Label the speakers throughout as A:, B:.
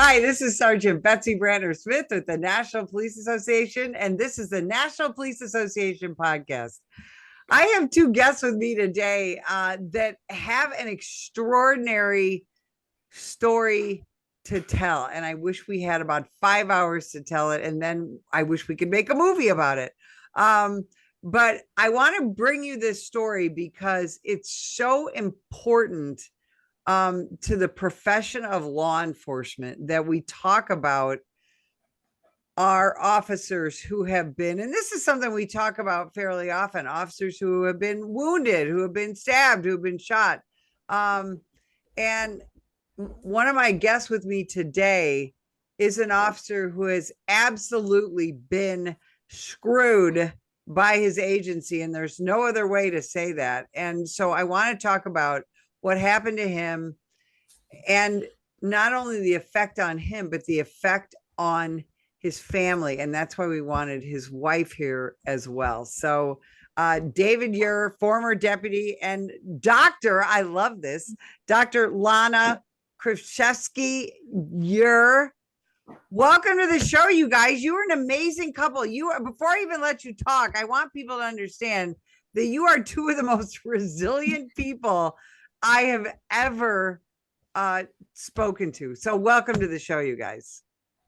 A: Hi, this is Sergeant Betsy Brandner Smith with the National Police Association, and this is the National Police Association podcast. I have two guests with me today that have an extraordinary story to tell, and I wish we had about 5 hours to tell it, and then I wish we could make a movie about it. But I want to bring you this story because it's so important to the profession of law enforcement that we talk about our officers who have been, and this is something we talk about fairly often, officers who have been wounded, who have been stabbed, who have been shot. And one of my guests with me today is an officer who has absolutely been screwed by his agency, and there's no other way to say that. And so I want to talk about what happened to him, and not only the effect on him, but the effect on his family. And that's why we wanted his wife here as well. So David, you're former deputy and doctor. I love this. Dr. Lana Krichevsky, you're welcome to the show, you guys. You are an amazing couple. Before I even let you talk, I want people to understand that you are two of the most resilient people I have ever spoken to. So welcome to the show, you guys.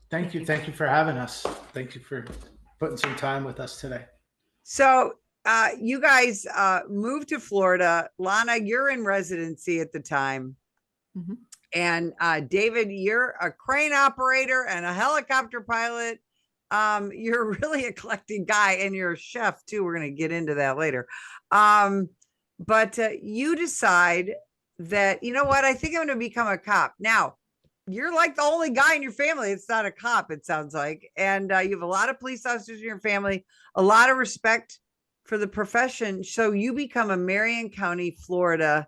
B: Thank you. Thank you for having us. Thank you for putting some time with us today.
A: So you guys moved to Florida. Lana, you're in residency at the time. Mm-hmm. And David, you're a crane operator and a helicopter pilot. You're a really eclectic guy, and you're a chef too. We're going to get into that later. But you decide that, you know what, I think I'm going to become a cop. Now, you're like the only guy in your family it's not a cop, it sounds like. And you have a lot of police officers in your family, a lot of respect for the profession. So you become a Marion County, Florida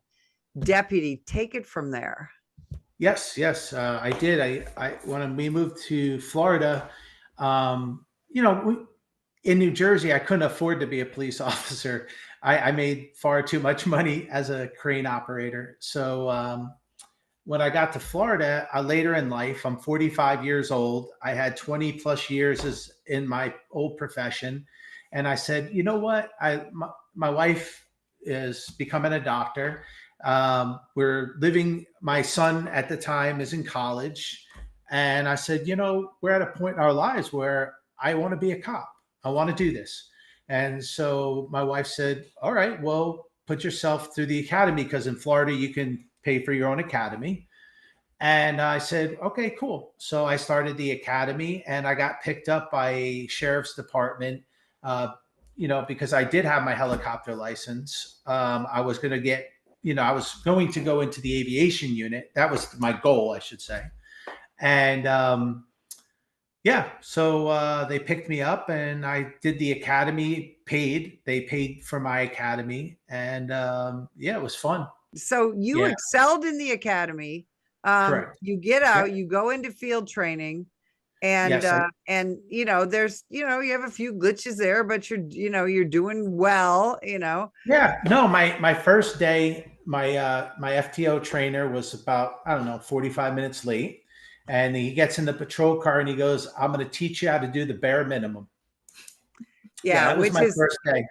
A: deputy. Take it from there.
B: Yes, I did. When we moved to Florida, in New Jersey, I couldn't afford to be a police officer. I made far too much money as a crane operator. So when I got to Florida, later in life, I'm 45 years old. I had 20 plus years in my old profession. And I said, you know what? My wife is becoming a doctor. My son at the time is in college. And I said, we're at a point in our lives where I want to be a cop. I want to do this. And so my wife said, all right, well, put yourself through the academy, because in Florida, you can pay for your own academy. And I said, okay, cool. So I started the academy, and I got picked up by a sheriff's department, because I did have my helicopter license. I was going to go into the aviation unit. That was my goal, I should say. And so they picked me up, and I did the academy. They paid for my academy, and it was fun.
A: So you excelled in the academy.
B: Correct.
A: You get out, you go into field training, and there's you have a few glitches there, but you're doing well.
B: Yeah. No, my first day, my FTO trainer was about 45 minutes late. And he gets in the patrol car and he goes, I'm going to teach you how to do the bare minimum.
A: Yeah,
B: that was my first day.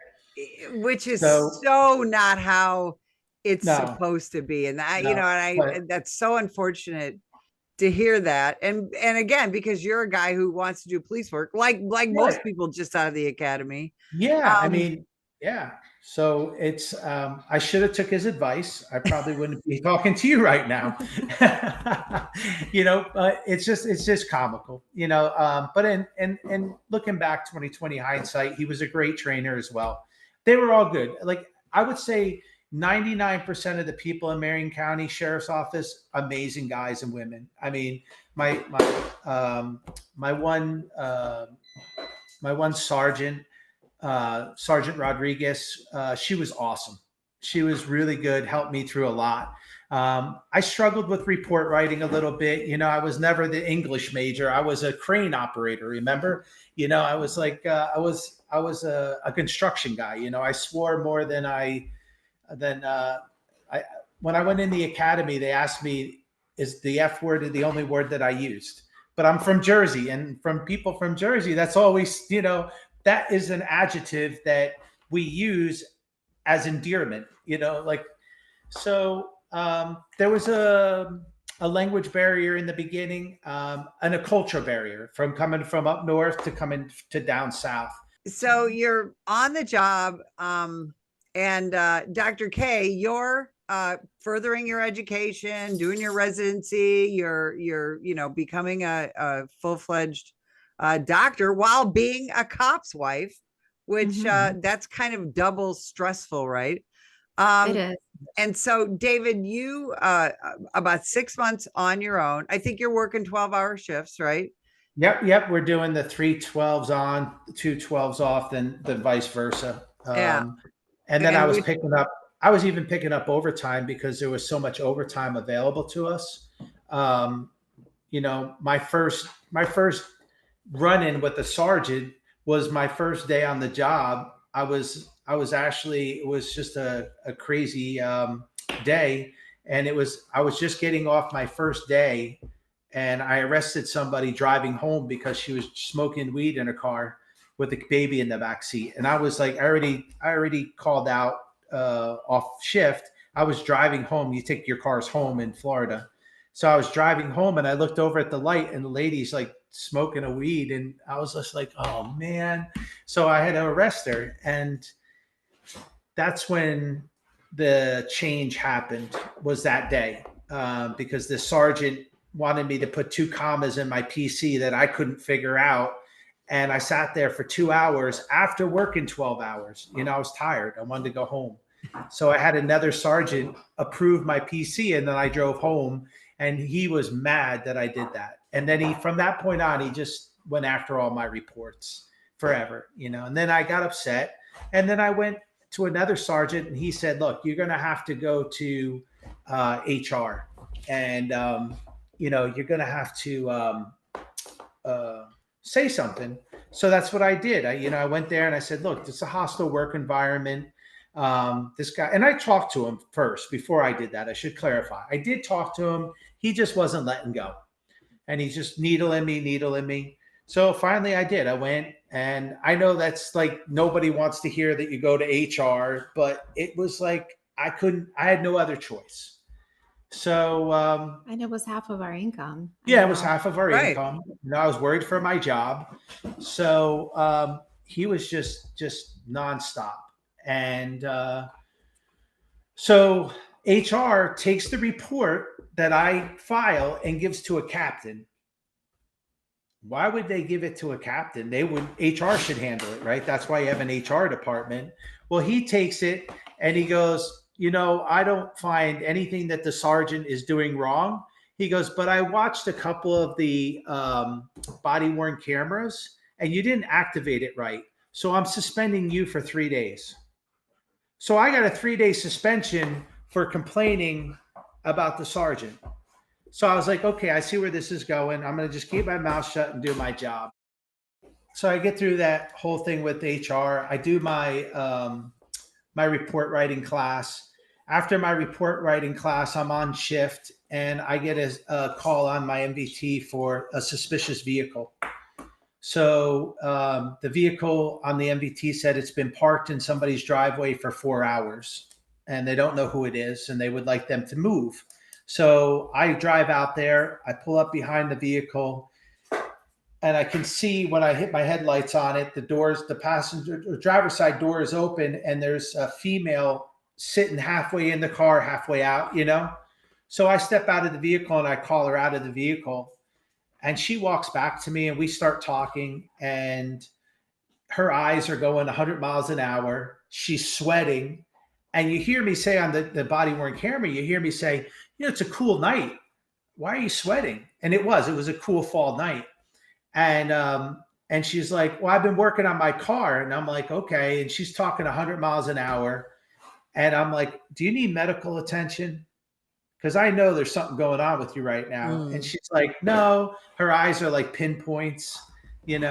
A: Which is so not how it's supposed to be. And that's so unfortunate to hear that. And again, because you're a guy who wants to do police work, like most people just out of the academy.
B: Yeah. So it's, I should have took his advice. I probably wouldn't be talking to you right now. It's just comical, but in looking back, 2020 hindsight, he was a great trainer as well. They were all good. Like, I would say 99% of the people in Marion County Sheriff's Office, amazing guys and women. I mean, my one sergeant, Sergeant Rodriguez, she was awesome. She was really good, helped me through a lot. I struggled with report writing a little bit. I was never the English major. I was a crane operator, remember? I was like, I was a construction guy. I swore more than when I went in the academy, they asked me, is the F word the only word that I used? but I'm from Jersey, and from people from Jersey, that's always, that is an adjective that we use as endearment, like, so there was a language barrier in the beginning, and a culture barrier from coming from up north to coming to down south.
A: So you're on the job, and Dr. K, you're furthering your education, doing your residency, you're becoming a full-fledged doctor while being a cop's wife, which that's kind of double stressful, right?
C: It is.
A: And so, David, you about 6 months on your own. I think you're working 12-hour shifts, right?
B: Yep. We're doing the 3 12s on, 2 12s off, then the vice versa.
A: Yeah.
B: And then
A: And
B: I was even picking up overtime because there was so much overtime available to us. My first run in with the sergeant was my first day on the job. It was just a crazy day. And I was just getting off my first day, and I arrested somebody driving home because she was smoking weed in her car with a baby in the back seat. And I was like, I already called out off shift. I was driving home. You take your cars home in Florida. So I was driving home, and I looked over at the light, and the lady's like smoking a weed. And I was just like, oh man. So I had to arrest her. And that's when the change happened, was that day, because the sergeant wanted me to put 2 commas in my PC that I couldn't figure out. And I sat there for 2 hours after working 12 hours. I was tired. I wanted to go home. So I had another sergeant approve my PC, and then I drove home, and he was mad that I did that. And then from that point on, he just went after all my reports forever, and then I got upset, and then I went to another sergeant, and he said, look, you're going to have to go to HR, and, you're going to have to say something. So that's what I did. I went there and I said, look, it's a hostile work environment. This guy, and I talked to him first before I did that. I should clarify. I did talk to him. He just wasn't letting go, and he's just needling me. So finally I did. I went, and I know that's like, nobody wants to hear that you go to HR, but it was like, I had no other choice. So,
C: and it was half of our income.
B: yeah, it was half of our
A: Right.
B: income. I was worried for my job. So, he was just nonstop. And, so HR takes the report that I file and gives to a captain. Why would they give it to a captain? HR should handle it, right? That's why you have an HR department. Well, he takes it and he goes, I don't find anything that the sergeant is doing wrong. He goes, but I watched a couple of the body worn cameras, and you didn't activate it right. So I'm suspending you for 3 days. So I got a 3-day suspension for complaining about the sergeant. So I was like, okay, I see where this is going. I'm going to just keep my mouth shut and do my job. So I get through that whole thing with HR. I do my report writing class. After my report writing class, I'm on shift, and I get a call on my MVT for a suspicious vehicle. So the vehicle on the MVT said it's been parked in somebody's driveway for 4 hours, and they don't know who it is, and they would like them to move. So I drive out there, I pull up behind the vehicle, and I can see when I hit my headlights on it, the driver's side door is open, and there's a female sitting halfway in the car, halfway out, So I step out of the vehicle and I call her out of the vehicle, and she walks back to me, and we start talking, and her eyes are going 100 miles an hour. She's sweating. And you hear me say on the body worn camera, you hear me say, it's a cool night. Why are you sweating? And it was a cool fall night. And she's like, well, I've been working on my car. And I'm like, okay. And she's talking 100 miles an hour. And I'm like, do you need medical attention? Because I know there's something going on with you right now. And she's like, no, her eyes are like pinpoints, And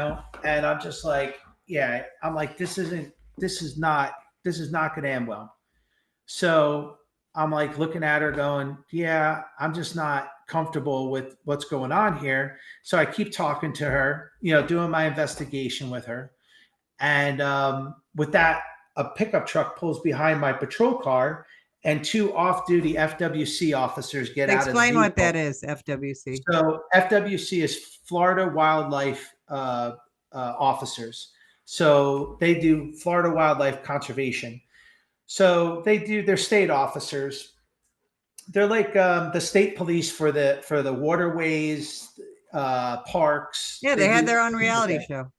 B: I'm just like, yeah, I'm like, this is not going to end well. So I'm like looking at her going, yeah, I'm just not comfortable with what's going on here. So I keep talking to her, doing my investigation with her. And with that, a pickup truck pulls behind my patrol car, and two off duty FWC officers get out of the
A: Explain what that
B: vehicle.
A: is, FWC.
B: So FWC is Florida Wildlife officers. So they do Florida Wildlife Conservation. So they're state officers. They're like the state police for the waterways, parks.
A: Yeah, they
B: They
A: had
B: do
A: their own
B: things like
A: reality
B: that.
A: show.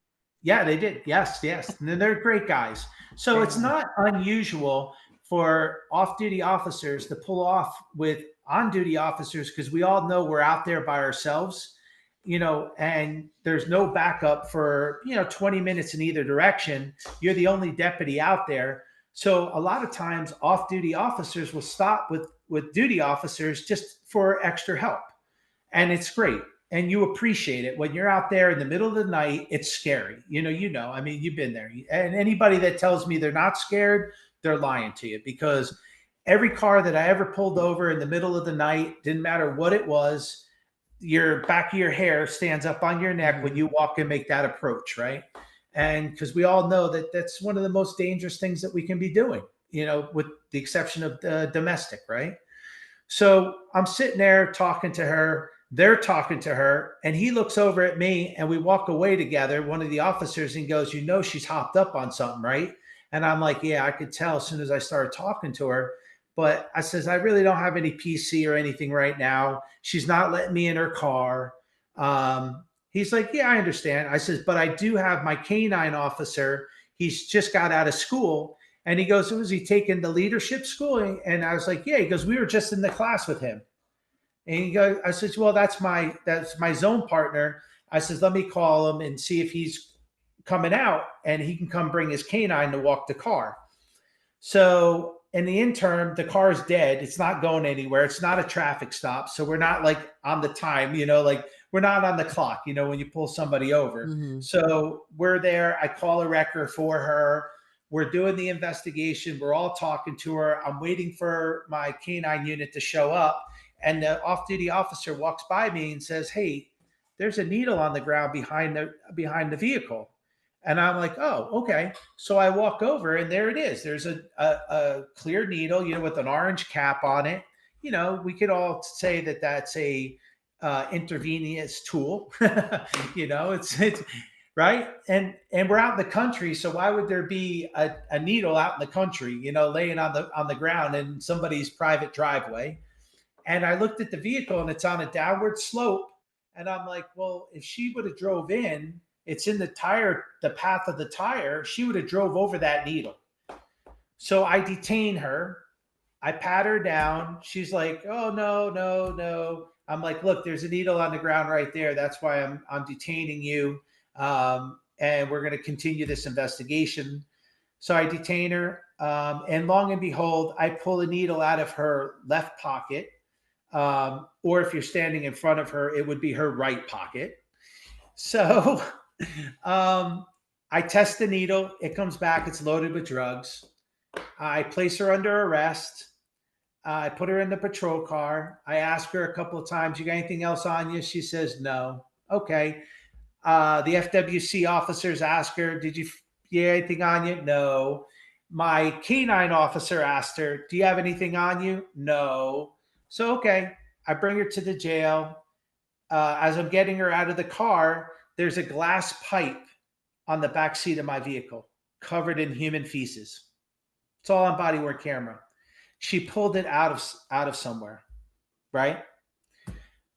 B: Yeah, they did. Yes, yes. And they're great guys. So it's
A: Yeah.
B: not unusual for off-duty officers to pull off with on-duty officers because we all know we're out there by ourselves, and there's no backup for, 20 minutes in either direction. You're the only deputy out there. So a lot of times off-duty officers will stop with duty officers just for extra help. And it's great. And you appreciate it when you're out there in the middle of the night. It's scary. I mean, you've been there. And anybody that tells me they're not scared, they're lying to you, because every car that I ever pulled over in the middle of the night, didn't matter what it was, your back of your hair stands up on your neck when you walk and make that approach, right? And because we all know that that's one of the most dangerous things that we can be doing, with the exception of the domestic, right? So I'm sitting there talking to her. They're talking to her, and he looks over at me, and we walk away together. One of the officers, and goes, she's hopped up on something, right? And I'm like, yeah, I could tell as soon as I started talking to her. But I says, I really don't have any PC or anything right now. She's not letting me in her car. He's like, yeah, I understand. I says, but I do have my canine officer. He's just got out of school. And he goes, was he taking the leadership school? And I was like, yeah. He goes, we were just in the class with him. And he goes, I said, well, that's my zone partner. I says, let me call him and see if he's coming out and he can come bring his canine to walk the car. So in the interim, the car is dead. It's not going anywhere. It's not a traffic stop. So we're not like on the time, like we're not on the clock, when you pull somebody over.
A: Mhm.
B: So we're there. I call a wrecker for her. We're doing the investigation. We're all talking to her. I'm waiting for my canine unit to show up. And the off-duty officer walks by me and says, hey, there's a needle on the ground behind the vehicle. And I'm like, oh, okay. So I walk over, and there it is. There's a clear needle, with an orange cap on it. We could all say that that's a intravenous tool. It's right. And we're out in the country. So why would there be a needle out in the country, laying on the ground in somebody's private driveway? And I looked at the vehicle, and it's on a downward slope. And I'm like, well, if she would have drove in, it's in the path of the tire, she would have drove over that needle. So I detain her. I pat her down. She's like, oh, no, no, no. I'm like, look, there's a needle on the ground right there. That's why I'm detaining you. And we're going to continue this investigation. So I detain her. And long and behold, I pull a needle out of her left pocket. Or if you're standing in front of her, it would be her right pocket. So I test the needle. It comes back. It's loaded with drugs. I place her under arrest. I put her in the patrol car. I ask her a couple of times, you got anything else on you? She says, no. Okay. The FWC officers ask her, did you get anything on you? No. My canine officer asked her, do you have anything on you? No. So, okay. I bring her to the jail. As I'm getting her out of the car, there's a glass pipe on the back seat of my vehicle covered in human feces. It's all on body worn camera. She pulled it out of somewhere, right?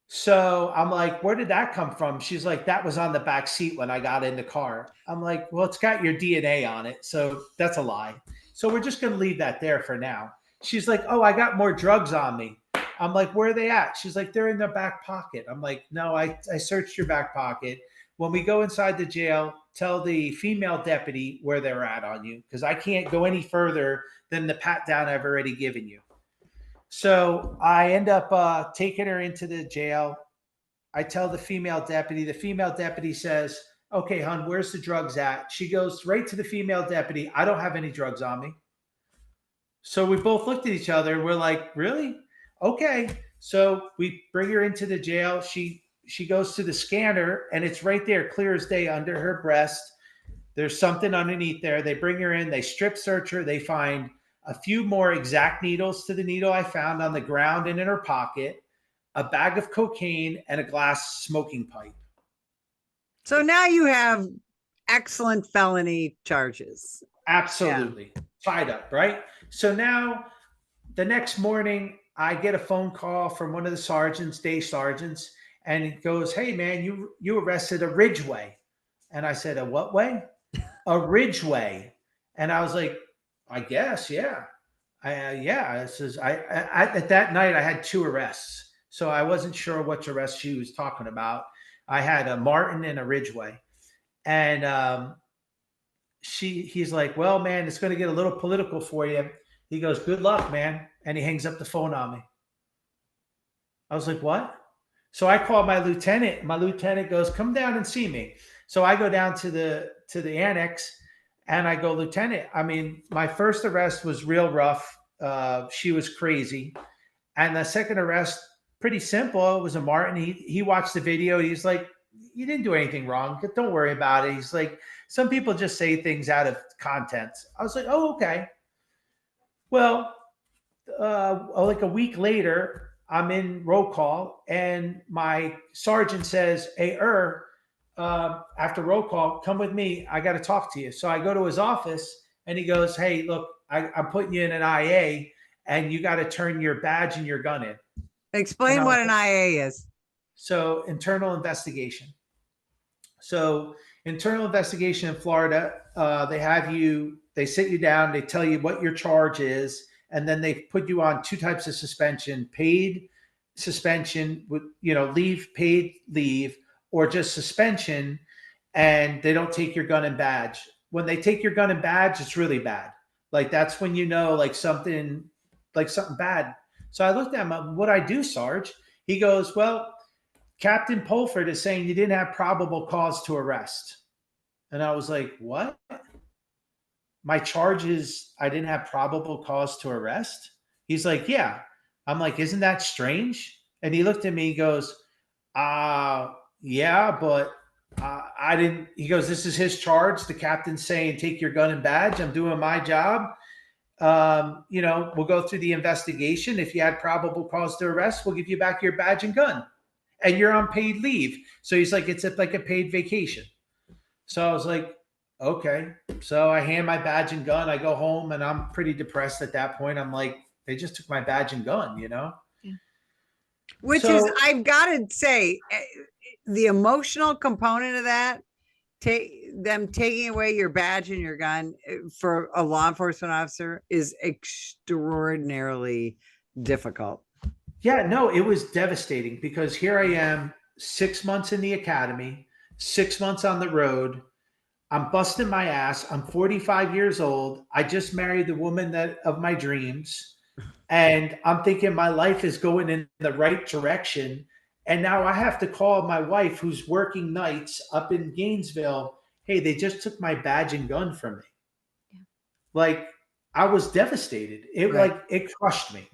B: So I'm like, where did that come from? She's like, that was on the back seat when I got in the car. I'm like, well, it's got your DNA on it. So that's a lie. So we're just going to leave that there for now. She's like, oh, I got more drugs on me. I'm like, where are they at? She's like, they're in the back pocket. I'm like, no, I searched your back pocket. When we go inside the jail, tell the female deputy where they're at on you, because I can't go any further than the pat down I've already given you. So I end up taking her into the jail. I tell the female deputy. The female deputy says, okay, hon, where's the drugs at? She goes right to the female deputy. I don't have any drugs on me. So we both looked at each other. We're like, really? Okay. So we bring her into the jail. She goes to the scanner, and it's right there, clear as day, under her breast. There's something underneath there. They bring her in. They strip search her. They find a few more exact needles to the needle I found on the ground and in her pocket, a bag of cocaine, and a glass smoking pipe.
A: So now you have excellent felony charges.
B: Absolutely. Tied up, right? So now the next morning, I get a phone call from one of the sergeants, day sergeants, and he goes, "Hey man, you arrested a Ridgeway." And I said, "A what way?" "A Ridgeway." And I was like, "I guess, yeah." Yeah. It says at that night I had two arrests, so I wasn't sure which arrest she was talking about. I had a Martin and a Ridgeway, and he's like, "Well, man, it's going to get a little political for you." He goes, "Good luck, man," and he hangs up the phone on me. I was like, "What?" So I called my lieutenant. My lieutenant goes, "Come down and see me." So I go down to the annex, and I go, "Lieutenant, I mean, my first arrest was real rough. She was crazy, and the second arrest, pretty simple. It was a Martin. He watched the video. He's like, you didn't do anything wrong. Don't worry about it." He's like, "Some people just say things out of context." I was like, "Oh, okay." Well, like a week later, I'm in roll call, and my sergeant says, "Hey, after roll call, come with me. I got to talk to you." So I go to his office, and he goes, "Hey, look, I'm putting you in an IA, and you got to turn your badge and your gun in." And
A: Explain
B: I was
A: what an
B: like,
A: IA is.
B: so internal investigation. So internal investigation in Florida, they sit you down, they tell you what your charge is, and then they put you on two types of suspension: paid suspension with leave, paid leave, or just suspension, and they don't take your gun and badge. When they take your gun and badge, it's really bad. Like that's when something bad. So I looked at him, "What I do, Sarge?" He goes, "Well, Captain Polford is saying you didn't have probable cause to arrest." And I was like, "What? My charge is I didn't have probable cause to arrest?" He's like, "Yeah." I'm like, "Isn't that strange?" And he looked at me, he goes, yeah, but I didn't. He goes, "This is his charge. The captain's saying take your gun and badge. I'm doing my job. We'll go through the investigation. If you had probable cause to arrest, we'll give you back your badge and gun. And you're on paid leave." So he's like, "It's like a paid vacation." So I was like, "Okay." So I hand my badge and gun. I go home, and I'm pretty depressed at that point. I'm like, they just took my badge and gun,
C: Yeah.
A: Which is,
B: So
A: I've got to say, the emotional component of that, them taking away your badge and your gun for a law enforcement officer is extraordinarily difficult.
B: yeah, no, it was devastating because here I am, 6 months in the academy, 6 months on the road. I'm busting my ass. I'm 45 years old. I just married the woman of my dreams. And I'm thinking my life is going in the right direction. And now I have to call my wife, who's working nights up in Gainesville. "Hey, they just took my badge and gun from me."
C: Yeah.
B: Like, I was devastated.
A: Right.
B: It crushed me.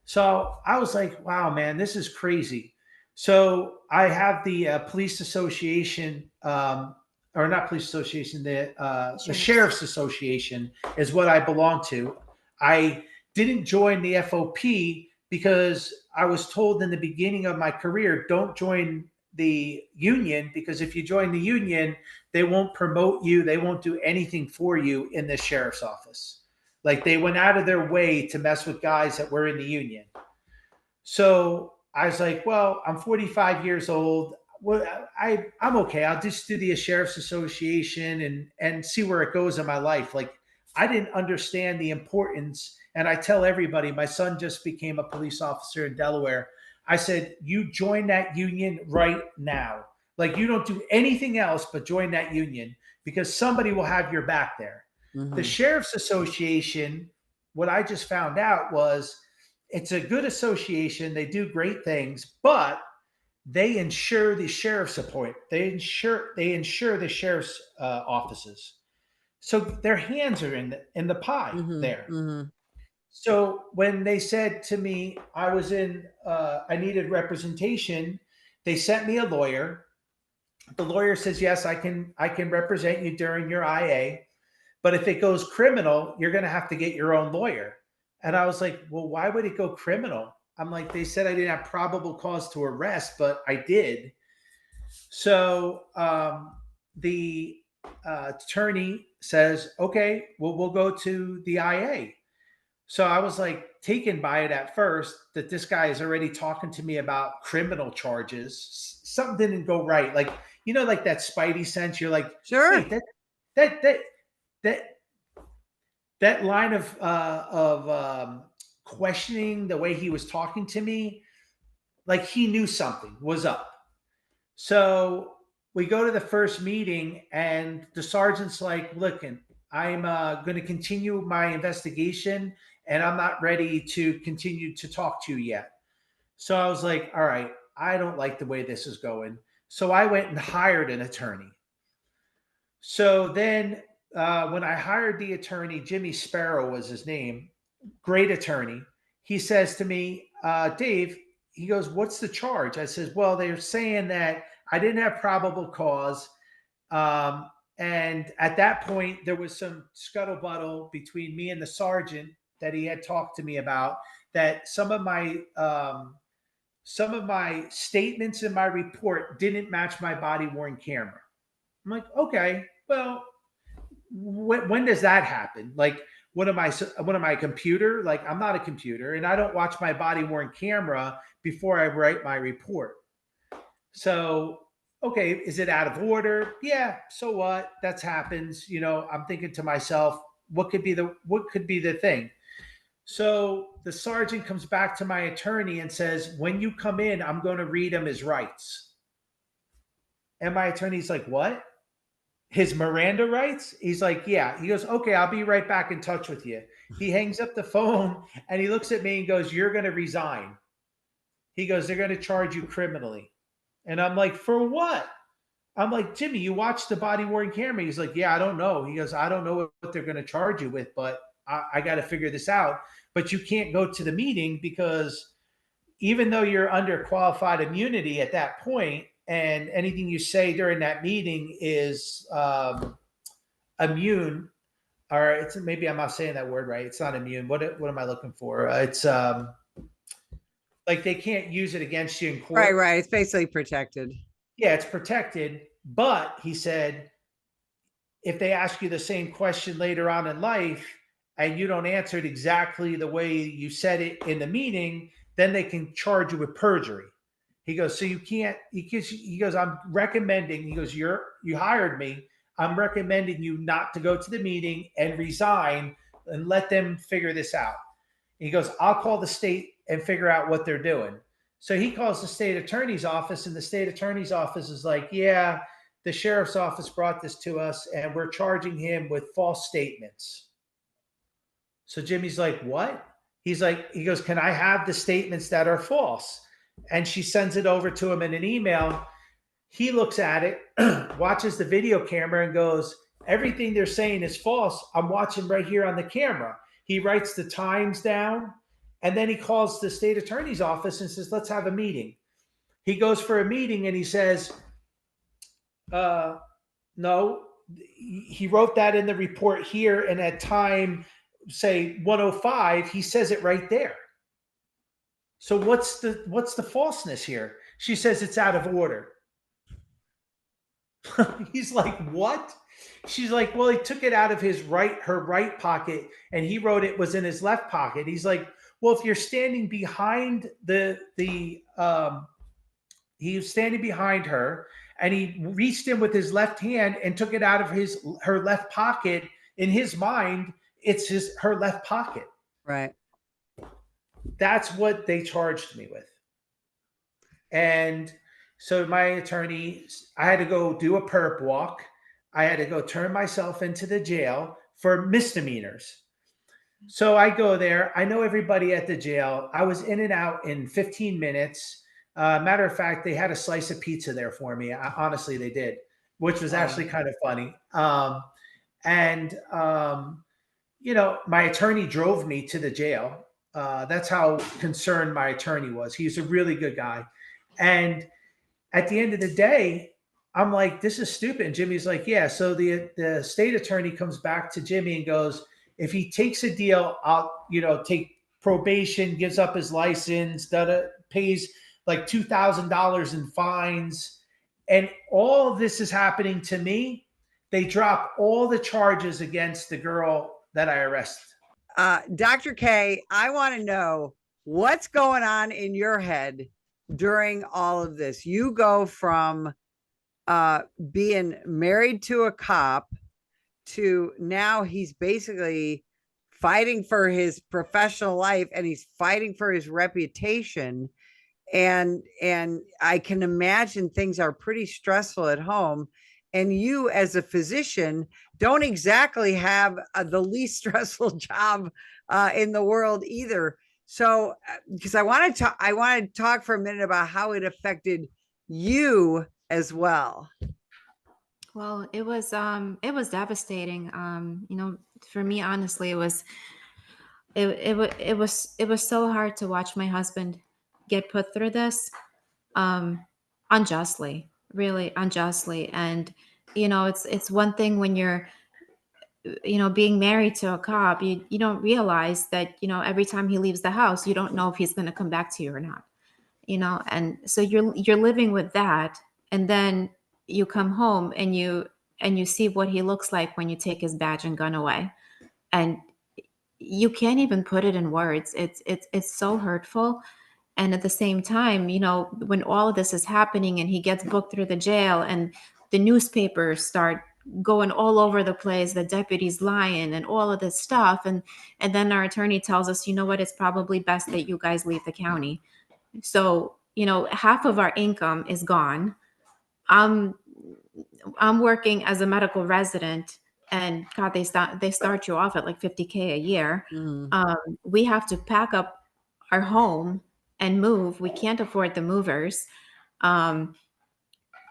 B: So I was like, "Wow, man, this is crazy." So I have the police association, or not police association, the sheriff's association is what I belong to. I didn't join the FOP because I was told in the beginning of my career, don't join the union, because if you join the union, they won't promote you. They won't do anything for you in the sheriff's office. Like they went out of their way to mess with guys that were in the union. So I was like, "Well, I'm 45 years old. Well, I'm okay. I'll just do the sheriff's association and see where it goes in my life." Like I didn't understand the importance. And I tell everybody, my son just became a police officer in Delaware. I said, "You join that union right now. Like you don't do anything else but join that union, because somebody will have your back there." The
A: Mhm.
B: sheriff's association, what I just found out was it's a good association. They do great things, but they insure the sheriff's appointment. They insure the sheriff's offices. So their hands are in the pie
A: Mhm.
B: there.
A: Mhm.
B: So when they said to me I needed representation, they sent me a lawyer. The lawyer says, yes, I can represent you during your IA, but if it goes criminal, you're going to have to get your own lawyer. And I was like, well, why would it go criminal? I'm like, they said I didn't have probable cause to arrest, but I did. So the attorney says, okay, well, we'll go to the IA. So I was like taken by it at first that this guy is already talking to me about criminal charges. Something didn't go right. Like, like that spidey sense. You're like,
A: Sure.
B: wait, that, that, that, that line of questioning, the way he was talking to me, like he knew something was up. So we go to the first meeting, and the sergeant's like, "Look, I'm going to continue my investigation, and I'm not ready to continue to talk to you yet." So I was like, "All right, I don't like the way this is going." So I went and hired an attorney. So then, when I hired the attorney, Jimmy Sparrow was his name, great attorney. He says to me, Dave, he goes, "What's the charge?" I says, "Well, they're saying that I didn't have probable cause. Um, and at that point, there was some scuttlebuttle between me and the sergeant that he had talked to me about, that some of my statements in my report didn't match my body worn camera." I'm like, okay, well, when does that happen? Like, what am I, a computer? Like, I'm not a computer, and I don't watch my body worn camera before I write my report. So, okay, is it out of order? Yeah. So what? That happens. I'm thinking to myself, what could be the thing? So the sergeant comes back to my attorney and says, "When you come in, I'm going to read him his rights." And my attorney's like, "What? His Miranda rights?" He's like, "Yeah." He goes, "Okay, I'll be right back in touch with you." He hangs up the phone and he looks at me and goes, "You're going to resign." He goes, "They're going to charge you criminally." And I'm like, "For what?" I'm like, "Jimmy, you watched the body worn camera." He's like, "Yeah, I don't know." He goes, "I don't know what they're going to charge you with, but I got to figure this out. But you can't go to the meeting because even though you're under qualified immunity at that point, and anything you say during that meeting is immune, or it's, maybe I'm not saying that word right. It's not immune. What am I looking for? It's like they can't use it against you in
A: Right,
B: court.
A: right. It's basically protected.
B: Yeah, it's protected. But he said, if they ask you the same question later on in life and you don't answer it exactly the way you said it in the meeting, then they can charge you with perjury. He goes, so you can't. He goes, I'm recommending. He goes, you hired me. I'm recommending you not to go to the meeting and resign and let them figure this out. He goes, I'll call the state and figure out what they're doing. So he calls the state attorney's office, and the state attorney's office is like, yeah, the sheriff's office brought this to us, and we're charging him with false statements. So Jimmy's like, what? He goes, can I have the statements that are false? And she sends it over to him in an email. He looks at it, watches the video camera, and goes, everything they're saying is false. I'm watching right here on the camera. He writes the times down, and then he calls the state attorney's office and says, let's have a meeting. He goes for a meeting and he says, no, he wrote that in the report here, and at time, say 105, he says it right there. So what's the falseness here? She says it's out of order. He's like, what? She's like, well, he took it out of her right pocket, and he wrote it was in his left pocket. He's like, well, if you're standing behind he was standing behind her, and he reached in with his left hand and took it out of her left pocket. In his mind, it's her left pocket.
A: Right.
B: That's what they charged me with. And so my attorney, I had to go do a perp walk. I had to go turn myself into the jail for misdemeanors. So I go there. I know everybody at the jail. I was in and out in 15 minutes. Matter of fact, they had a slice of pizza there for me. Honestly, they did, which was actually kind of funny. And my attorney drove me to the jail. That's how concerned my attorney was. He's a really good guy. And at the end of the day, I'm like, this is stupid. And Jimmy's like, yeah. So the state attorney comes back to Jimmy and goes, if he takes a deal, I'll, take probation, gives up his license, pays like $2,000 in fines. And all of this is happening to me. They drop all the charges against the girl that I arrested.
A: Dr. K, I want to know what's going on in your head during all of this. You go from being married to a cop to now he's basically fighting for his professional life and he's fighting for his reputation. And I can imagine things are pretty stressful at home. And you, as a physician, don't exactly have the least stressful job in the world either. So, because I want to talk for a minute about how it affected you as well.
C: Well, it was devastating. For me, honestly, it was so hard to watch my husband get put through this unjustly, really unjustly. And it's one thing when you're being married to a cop, you don't realize that every time he leaves the house, you don't know if he's going to come back to you or not. And so you're living with that, and then you come home and you see what he looks like when you take his badge and gun away, and you can't even put it in words. It's so hurtful. And at the same time, when all of this is happening and he gets booked through the jail and the newspapers start going all over the place, the deputy's lying and all of this stuff, and then our attorney tells us, you know what, it's probably best that you guys leave the county. So, half of our income is gone. I'm working as a medical resident, and God, they start you off at like $50K a year. We have to pack up our home and move. We can't afford the movers.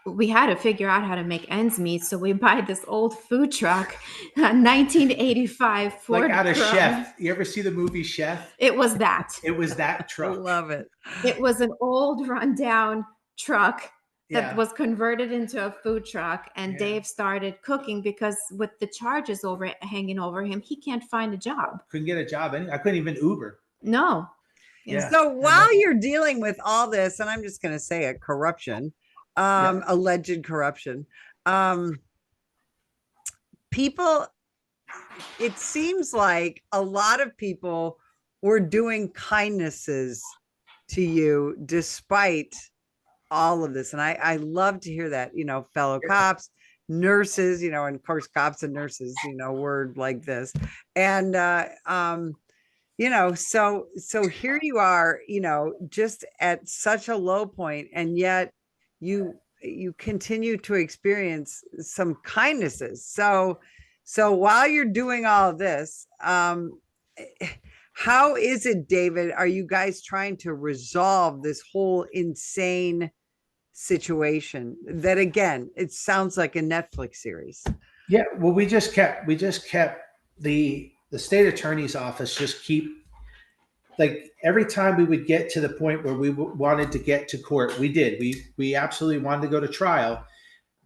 C: We had to figure out how to make ends meet, so we buy this old food truck, a 1985 Ford.
B: Like out of
C: Crown.
B: Chef. You ever see the movie Chef?
C: It was that.
B: It was that
A: I
B: truck.
A: love it.
C: It was an old rundown truck that
B: Yeah.
C: was converted into a food truck, and
B: Yeah.
C: Dave started cooking because with the charges hanging over him, he can't find a job.
B: Couldn't get a job. I couldn't even Uber.
C: No.
B: Yeah.
A: So while you're dealing with all this, and I'm just going to say it, corruption, alleged corruption, people, it seems like a lot of people were doing kindnesses to you despite all of this. And I love to hear that, fellow cops, nurses, and of course, cops and nurses, word like this. And, so here you are, just at such a low point, and yet you continue to experience some kindnesses. So while you're doing all of this, how is it, David? Are you guys trying to resolve this whole insane situation that, again, it sounds like a Netflix series?
B: Yeah, well, we just kept the state attorney's office just keep, like, every time we would get to the point where we wanted to get to court, we absolutely wanted to go to trial.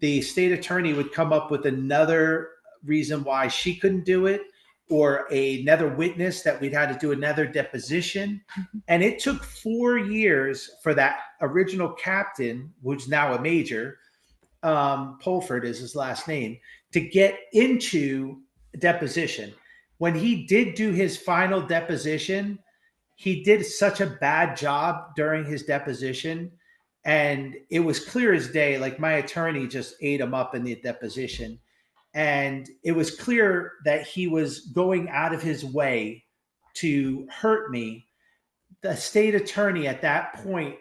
B: The state attorney would come up with another reason why she couldn't do it, or another witness that we'd had to do another deposition. And it took 4 years for that original captain, who's now a major, Polford is his last name, to get into deposition. When he did do his final deposition, he did such a bad job during his deposition, and it was clear as day. Like, my attorney just ate him up in the deposition, and it was clear that he was going out of his way to hurt me. The state attorney at that point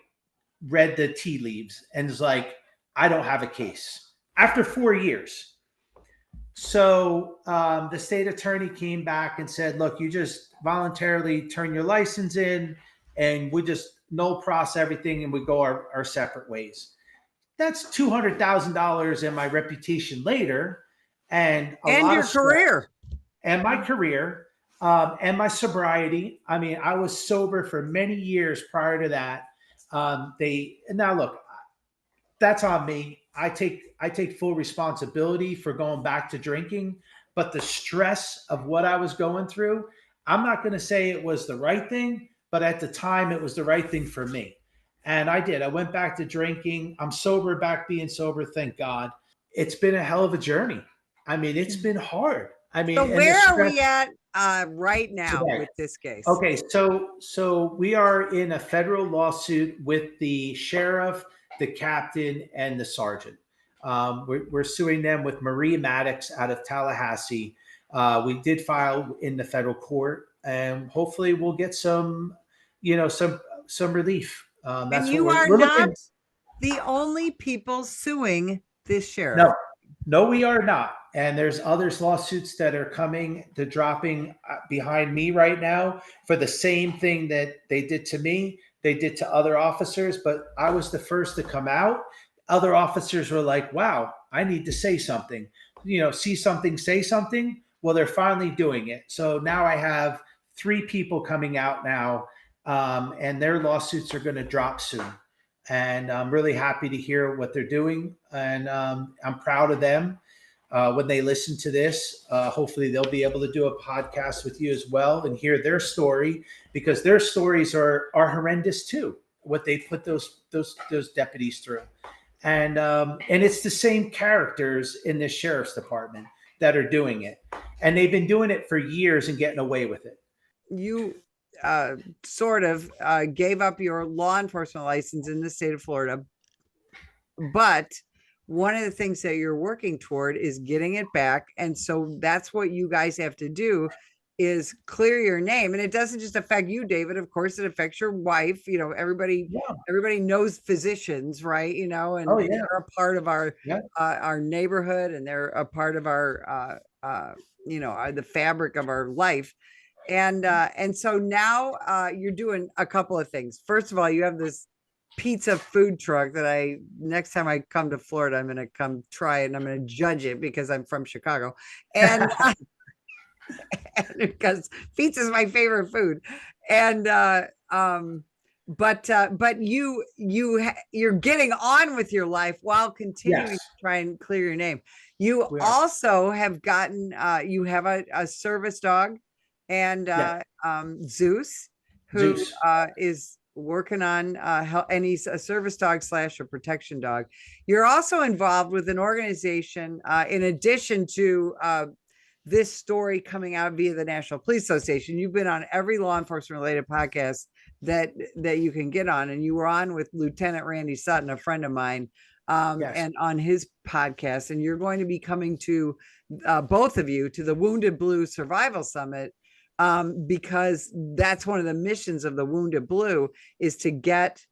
B: read the tea leaves and was like, I don't have a case after 4 years. So the state attorney came back and said, look, you just voluntarily turn your license in, and we just null process everything, and we go our separate ways. That's $200,000 in my reputation later, and
A: your career.
B: And my career. and my sobriety. I mean, I was sober for many years prior to that. They now look, that's on me. I take full responsibility for going back to drinking, but the stress of what I was going through, I'm not going to say it was the right thing, but at the time it was the right thing for me. And I did. I went back to drinking. I'm sober, back being sober, thank God. It's been a hell of a journey. I mean, it's been hard. I mean,
A: So
B: and the
A: where are
B: stress
A: we at right now
B: today.
A: with this case?
B: Okay, so we are in a federal lawsuit with the sheriff, the captain, and the sergeant. We're suing them with Marie Maddox out of Tallahassee. We did file in the federal court, and hopefully we'll get some, some relief.
A: And
B: That's what
A: you are
B: we're
A: not
B: looking.
A: the only people suing this sheriff.
B: No, no, we are not. And there's others lawsuits that are coming, they're dropping behind me right now for the same thing that they did to me. They did to other officers, but I was the first to come out. Other officers were like, wow, I need to say something. See something, say something. Well, they're finally doing it. So now I have 3 people coming out now, and their lawsuits are going to drop soon. And I'm really happy to hear what they're doing, and I'm proud of them. When they listen to this, hopefully they'll be able to do a podcast with you as well and hear their story, because their stories are horrendous too. What they put those deputies through, and it's the same characters in this sheriff's department that are doing it, and they've been doing it for years and getting away with it.
A: You sort of gave up your law enforcement license in the state of Florida, but one of the things that you're working toward is getting it back. And so that's what you guys have to do, is clear your name. And it doesn't just affect you, David. Of course, it affects your wife. Everybody knows physicians, right? And
B: Oh yeah,
A: they're a part of our
B: yeah.
A: our neighborhood, and they're a part of our the fabric of our life. And so now you're doing a couple of things. First of all, you have this pizza food truck that next time I come to Florida, I'm going to come try it, and I'm going to judge it because I'm from Chicago. And because pizza is my favorite food. And but you're getting on with your life while continuing
B: Yes.
A: to try and clear your name. You
B: We are.
A: also have gotten you have a service dog, and Zeus, who
B: Zeus.
A: is working on and he's a service dog / a protection dog. You're also involved with an organization in addition to this story coming out via the National Police Association. You've been on every law enforcement related podcast that you can get on, and you were on with Lieutenant Randy Sutton, a friend of mine,
B: Yes.
A: and on his podcast. And you're going to be coming to both of you to the Wounded Blue Survival Summit, because that's one of the missions of the Wounded Blue, is to get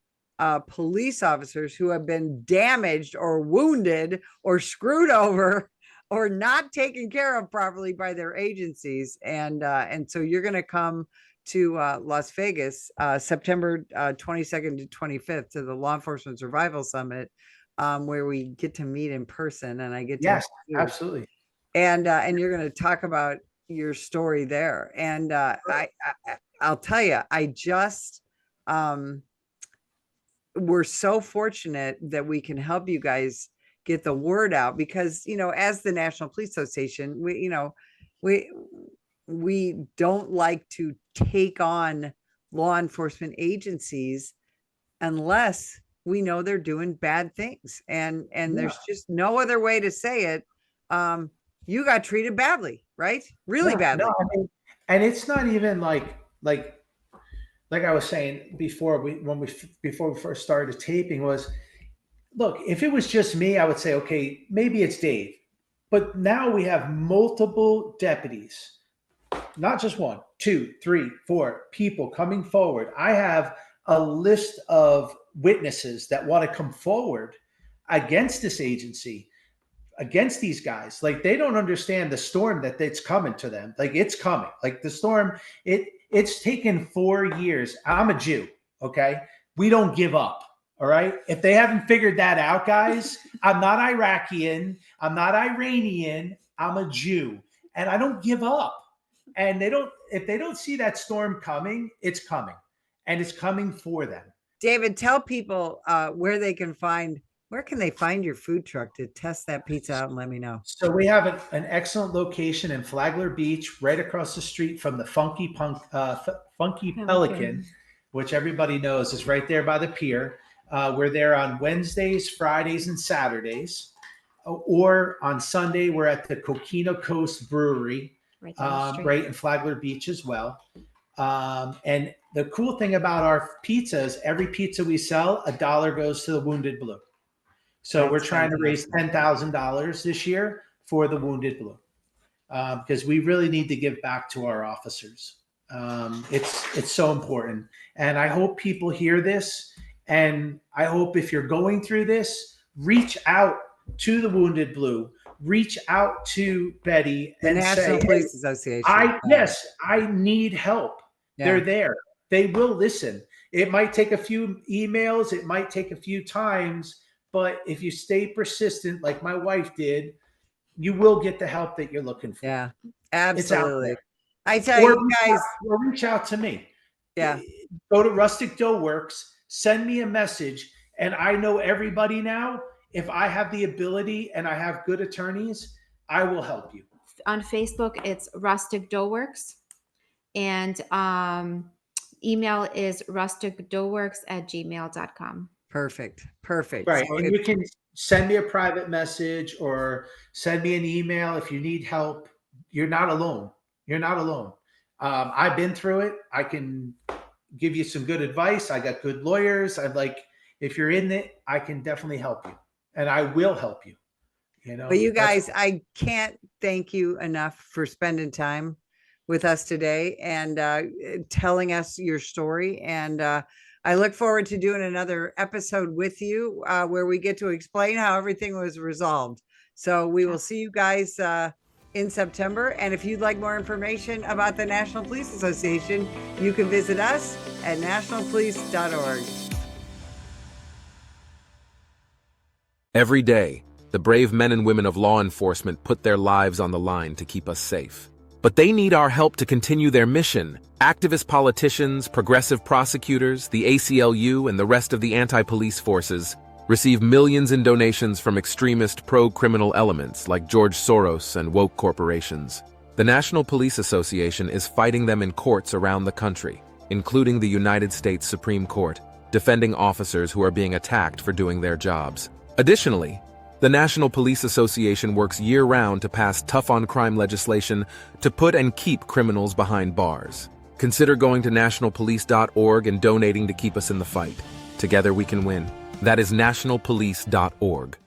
A: police officers who have been damaged or wounded or screwed over or not taken care of properly by their agencies. And so you're going to come to Las Vegas, September 22nd to 25th, to the Law Enforcement Survival Summit, where we get to meet in person, and I get to
B: Yes, absolutely.
A: and you're going to talk about your story there. And I'll tell you, I just we're so fortunate that we can help you guys get the word out, because as the National Police Association, we don't like to take on law enforcement agencies unless we know they're doing bad things, and there's just no other way to say it. You got treated badly, right? Really badly.
B: No, I mean, and it's not even like I was saying before before we first started taping was, look, if it was just me, I would say, okay, maybe it's Dave. But now we have multiple deputies, not just 1, 2, 3, 4 people coming forward. I have a list of witnesses that want to come forward against this agency, against these guys. Like, they don't understand the storm that's coming to them. Like, it's coming. Like, the storm, it's taken 4 years. I'm a Jew, okay? We don't give up. All right. If they haven't figured that out, guys, I'm not Iraqian. I'm not Iranian. I'm a Jew, and I don't give up. And they don't, see that storm coming, it's coming, and it's coming for them.
A: David, tell people where can they find your food truck to test that pizza out and let me know.
B: So we have an excellent location in Flagler Beach, right across the street from the Funky Pelican, which everybody knows is right there by the pier. We're there on Wednesdays, Fridays, and Saturdays. Or on Sunday, we're at the Coquina Coast Brewery, right in Flagler Beach as well. And the cool thing about our pizza is every pizza we sell, $1 goes to the Wounded Blue. So we're trying to raise $10,000 this year for the Wounded Blue, because we really need to give back to our officers. It's so important. And I hope people hear this. And I hope if you're going through this, reach out to the Wounded Blue, reach out to Betty
A: The
B: and
A: National
B: say,
A: Police Association.
B: I need help.
A: Yeah.
B: They're there. They will listen. It might take a few emails. It might take a few times. But if you stay persistent, like my wife did, you will get the help that you're looking for.
A: Yeah, absolutely. I tell
B: Or
A: you guys,
B: reach out to me.
A: Yeah.
B: Go to Rustic Dough Works, send me a message, and I know everybody now. If I have the ability and I have good attorneys, I will help you.
C: On Facebook, it's Rustic Dough Works, and email is rusticdoughworks@gmail.com.
A: Perfect.
B: Right.
A: So
B: and you can send me a private message or send me an email if you need help. You're not alone. You're not alone. I've been through it. I can give you some good advice. I got good lawyers. If you're in it, I can definitely help you, and I will help you.
A: But you guys, I can't thank you enough for spending time with us today and telling us your story. And I look forward to doing another episode with you where we get to explain how everything was resolved. So we will see you guys in September. And if you'd like more information about the National Police Association, you can visit us at nationalpolice.org.
D: Every day, the brave men and women of law enforcement put their lives on the line to keep us safe. But they need our help to continue their mission. Activist politicians, progressive prosecutors, the ACLU, and the rest of the anti-police forces receive millions in donations from extremist pro-criminal elements like George Soros and woke corporations. The National Police Association is fighting them in courts around the country, including the United States Supreme Court, defending officers who are being attacked for doing their jobs. Additionally, the National Police Association works year-round to pass tough-on-crime legislation to put and keep criminals behind bars. Consider going to nationalpolice.org and donating to keep us in the fight. Together we can win. That is nationalpolice.org.